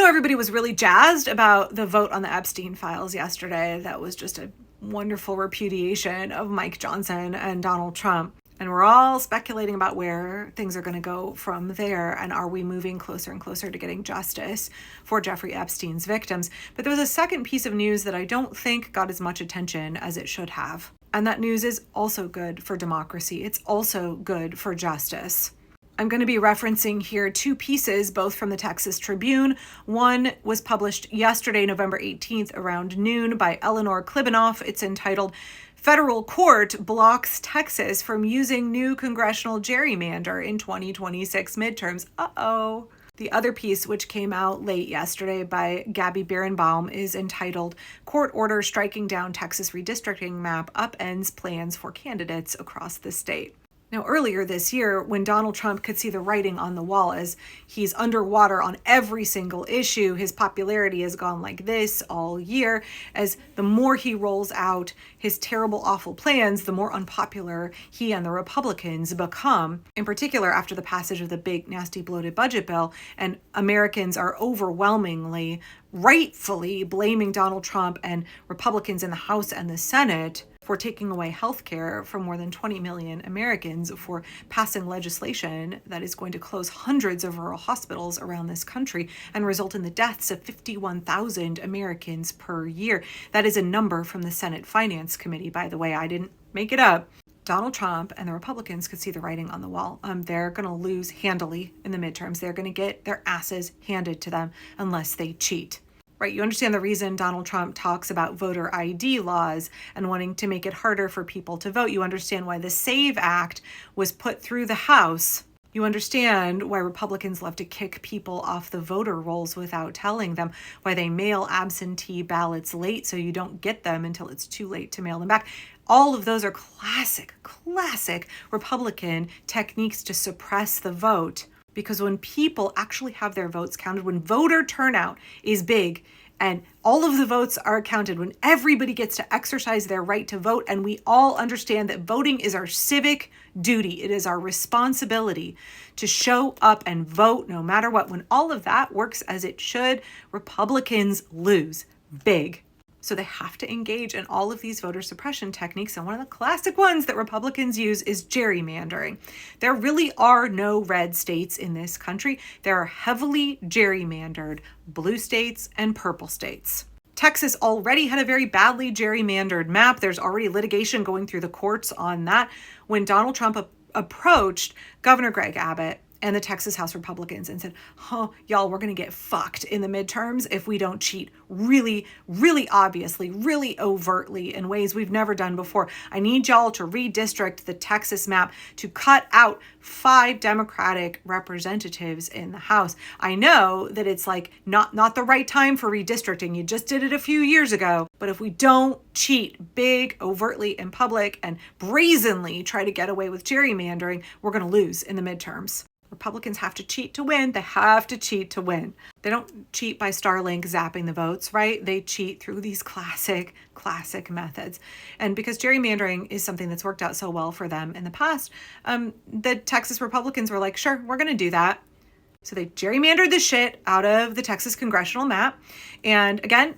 know everybody was really jazzed about the vote on the Epstein files yesterday. That was just a wonderful repudiation of Mike Johnson and Donald Trump. And we're all speculating about where things are going to go from there. And are we moving closer and closer to getting justice for Jeffrey Epstein's victims? But there was a second piece of news that I don't think got as much attention as it should have. And that news is also good for democracy. It's also good for justice. I'm going to be referencing here two pieces, both from the Texas Tribune. One was published yesterday, November 18th, around noon by Eleanor Klibanoff. It's entitled, "Federal Court Blocks Texas from Using New Congressional Gerrymander in 2026 Midterms." Uh-oh. The other piece, which came out late yesterday by Gabby Birnbaum, is entitled, "Court Order Striking Down Texas Redistricting Map Upends Plans for Candidates Across the State." Now, earlier this year, when Donald Trump could see the writing on the wall as he's underwater on every single issue, his popularity has gone like this all year. As the more he rolls out his terrible, awful plans, the more unpopular he and the Republicans become, in particular after the passage of the big, nasty, bloated budget bill. And Americans are overwhelmingly, rightfully blaming Donald Trump and Republicans in the House and the Senate for taking away health care from more than 20 million Americans, for passing legislation that is going to close hundreds of rural hospitals around this country and result in the deaths of 51,000 Americans per year. That is a number from the Senate Finance Committee, by the way. I didn't make it up. Donald Trump and the Republicans could see the writing on the wall. They're going to lose handily in the midterms. They're going to get their asses handed to them unless they cheat. Right, you understand the reason Donald Trump talks about voter ID laws and wanting to make it harder for people to vote. You understand why the SAVE Act was put through the House. You understand why Republicans love to kick people off the voter rolls without telling them, why they mail absentee ballots late so you don't get them until it's too late to mail them back. All of those are classic Republican techniques to suppress the vote. Because when people actually have their votes counted, when voter turnout is big and all of the votes are counted, when everybody gets to exercise their right to vote, and we all understand that voting is our civic duty, it is our responsibility to show up and vote no matter what. When all of that works as it should, Republicans lose big. So they have to engage in all of these voter suppression techniques. And one of the classic ones that Republicans use is gerrymandering. There really are no red states in this country. There are heavily gerrymandered blue states and purple states. Texas already had a very badly gerrymandered map. There's already litigation going through the courts on that. When Donald Trump approached Governor Greg Abbott and the Texas House Republicans and said, y'all, we're going to get fucked in the midterms if we don't cheat really, really obviously, really overtly in ways we've never done before. I need y'all to redistrict the Texas map to cut out 5 Democratic representatives in the House. I know that it's like not the right time for redistricting. You just did it a few years ago. But if we don't cheat big, overtly in public and brazenly try to get away with gerrymandering, we're going to lose in the midterms. Republicans have to cheat to win. They have to cheat to win. They don't cheat by Starlink zapping the votes, right? They cheat through these classic methods. And because gerrymandering is something that's worked out so well for them in the past, the Texas Republicans were like, sure, we're going to do that. So they gerrymandered the shit out of the Texas congressional map. And again,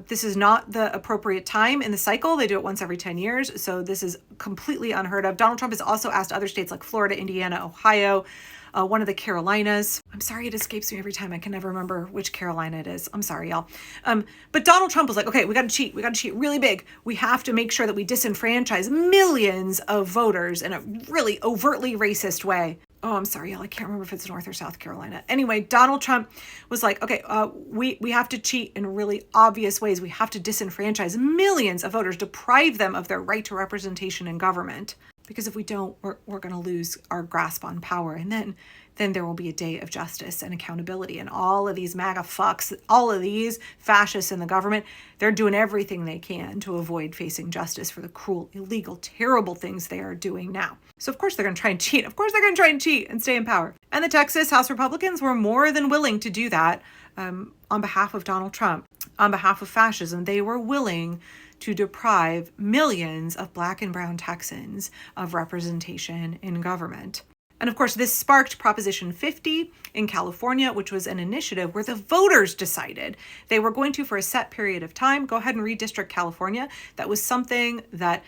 this is not the appropriate time in the cycle. They do it once every 10 years. So this is completely unheard of. Donald Trump has also asked other states like Florida, Indiana, Ohio, one of the Carolinas. I'm sorry, it escapes me every time. I can never remember which Carolina it is. I'm sorry, y'all. But Donald Trump was like, okay, we got to cheat. We got to cheat really big. We have to make sure that we disenfranchise millions of voters in a really overtly racist way. Oh, I'm sorry, y'all. I can't remember if it's North or South Carolina. Anyway, Donald Trump was like, okay, we have to cheat in really obvious ways. We have to disenfranchise millions of voters, deprive them of their right to representation in government. Because if we don't, we're going to lose our grasp on power. And then there will be a day of justice and accountability. And all of these MAGA fucks, all of these fascists in the government, they're doing everything they can to avoid facing justice for the cruel, illegal, terrible things they are doing now. So of course they're going to try and cheat. Of course they're going to try and cheat and stay in power. And the Texas House Republicans were more than willing to do that on behalf of Donald Trump, on behalf of fascism. They were willing to deprive millions of Black and brown Texans of representation in government. And of course, this sparked Proposition 50 in California, which was an initiative where the voters decided they were going to, for a set period of time, go ahead and redistrict California. That was something that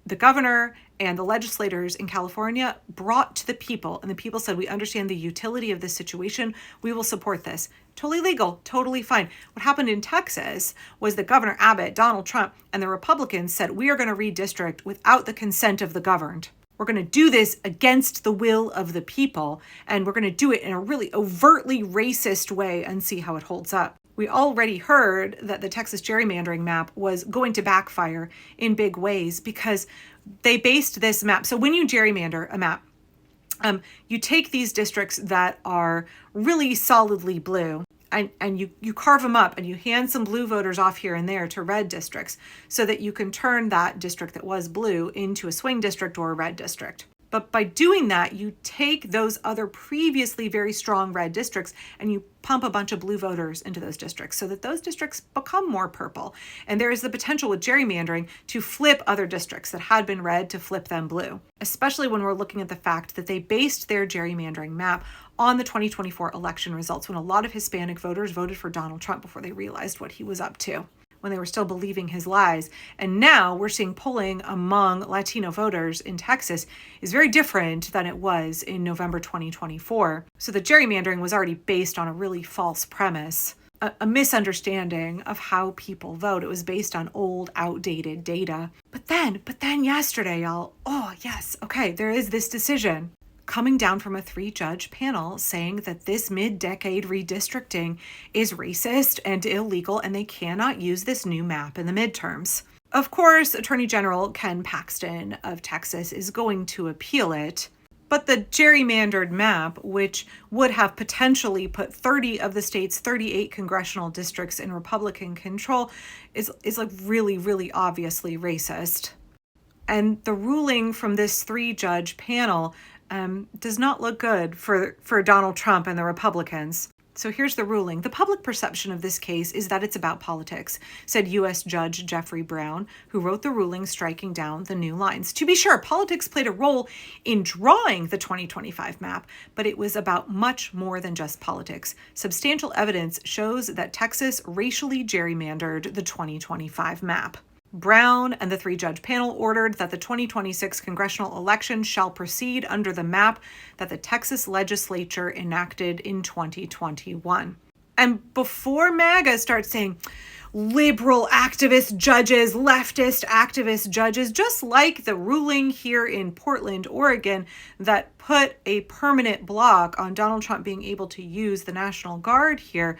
the governor and the legislators in California brought to the people. And the people said, we understand the utility of this situation. We will support this. Totally legal, totally fine. What happened in Texas was that Governor Abbott, Donald Trump, and the Republicans said, we are going to redistrict without the consent of the governed. We're going to do this against the will of the people, and we're going to do it in a really overtly racist way and see how it holds up. We already heard that the Texas gerrymandering map was going to backfire in big ways because they based this map. So when you gerrymander a map, you take these districts that are really solidly blue, and you carve them up and you hand some blue voters off here and there to red districts so that you can turn that district that was blue into a swing district or a red district. But by doing that, you take those other previously very strong red districts and you pump a bunch of blue voters into those districts so that those districts become more purple. And there is the potential with gerrymandering to flip other districts that had been red to flip them blue, especially when we're looking at the fact that they based their gerrymandering map on the 2024 election results when a lot of Hispanic voters voted for Donald Trump before they realized what he was up to, when they were still believing his lies. And now we're seeing polling among Latino voters in Texas is very different than it was in November 2024. So the gerrymandering was already based on a really false premise, a misunderstanding of how people vote. It was based on old, outdated data. But then yesterday, y'all, there is this decision coming down from a 3-judge panel saying that this mid-decade redistricting is racist and illegal and they cannot use this new map in the midterms. Of course, Attorney General Ken Paxton of Texas is going to appeal it, but the gerrymandered map, which would have potentially put 30 of the state's 38 congressional districts in Republican control, is like really, really obviously racist. And the ruling from this 3-judge panel does not look good for Donald Trump and the Republicans. So here's the ruling. The public perception of this case is that it's about politics, said U.S. Judge Jeffrey Brown, who wrote the ruling striking down the new lines. To be sure, politics played a role in drawing the 2025 map, but it was about much more than just politics. Substantial evidence shows that Texas racially gerrymandered the 2025 map. Brown and the 3-judge panel ordered that the 2026 congressional election shall proceed under the map that the Texas legislature enacted in 2021. And before MAGA starts saying liberal activist judges, leftist activist judges, just like the ruling here in Portland, Oregon, that put a permanent block on Donald Trump being able to use the National Guard here,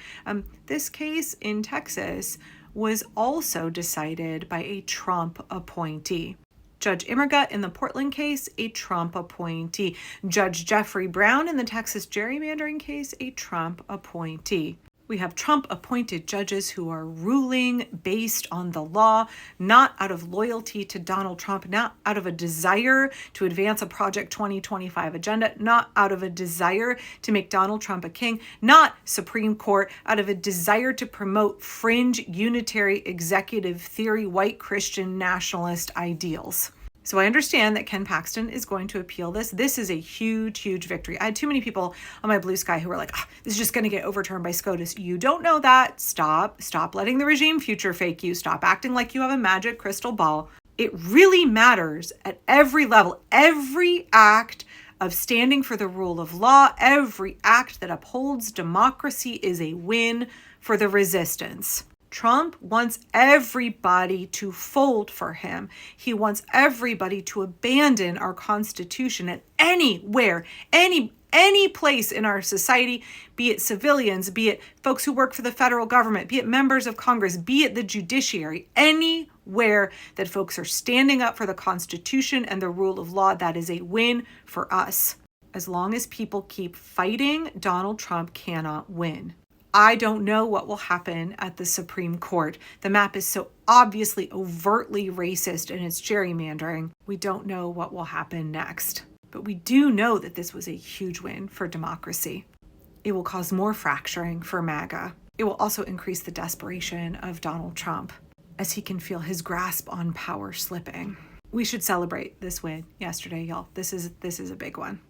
this case in Texas was also decided by a Trump appointee. Judge Immergut in the Portland case, a Trump appointee. Judge Jeffrey Brown in the Texas gerrymandering case, a Trump appointee. We have Trump-appointed judges who are ruling based on the law, not out of loyalty to Donald Trump, not out of a desire to advance a Project 2025 agenda, not out of a desire to make Donald Trump a king, not Supreme Court, out of a desire to promote fringe unitary executive theory, white Christian nationalist ideals. So I understand that Ken Paxton is going to appeal this. This is a huge, huge victory. I had too many people on my blue sky who were like, this is just going to get overturned by SCOTUS. You don't know that. Stop letting the regime future fake you. Stop acting like you have a magic crystal ball. It really matters at every level. Every act of standing for the rule of law, every act that upholds democracy is a win for the resistance. Trump wants everybody to fold for him. He wants everybody to abandon our Constitution at anywhere, any place in our society, be it civilians, be it folks who work for the federal government, be it members of Congress, be it the judiciary, anywhere that folks are standing up for the Constitution and the rule of law, that is a win for us. As long as people keep fighting, Donald Trump cannot win. I don't know what will happen at the Supreme Court. The map is so obviously overtly racist in its gerrymandering. We don't know what will happen next. But we do know that this was a huge win for democracy. It will cause more fracturing for MAGA. It will also increase the desperation of Donald Trump as he can feel his grasp on power slipping. We should celebrate this win yesterday, y'all. This is a big one.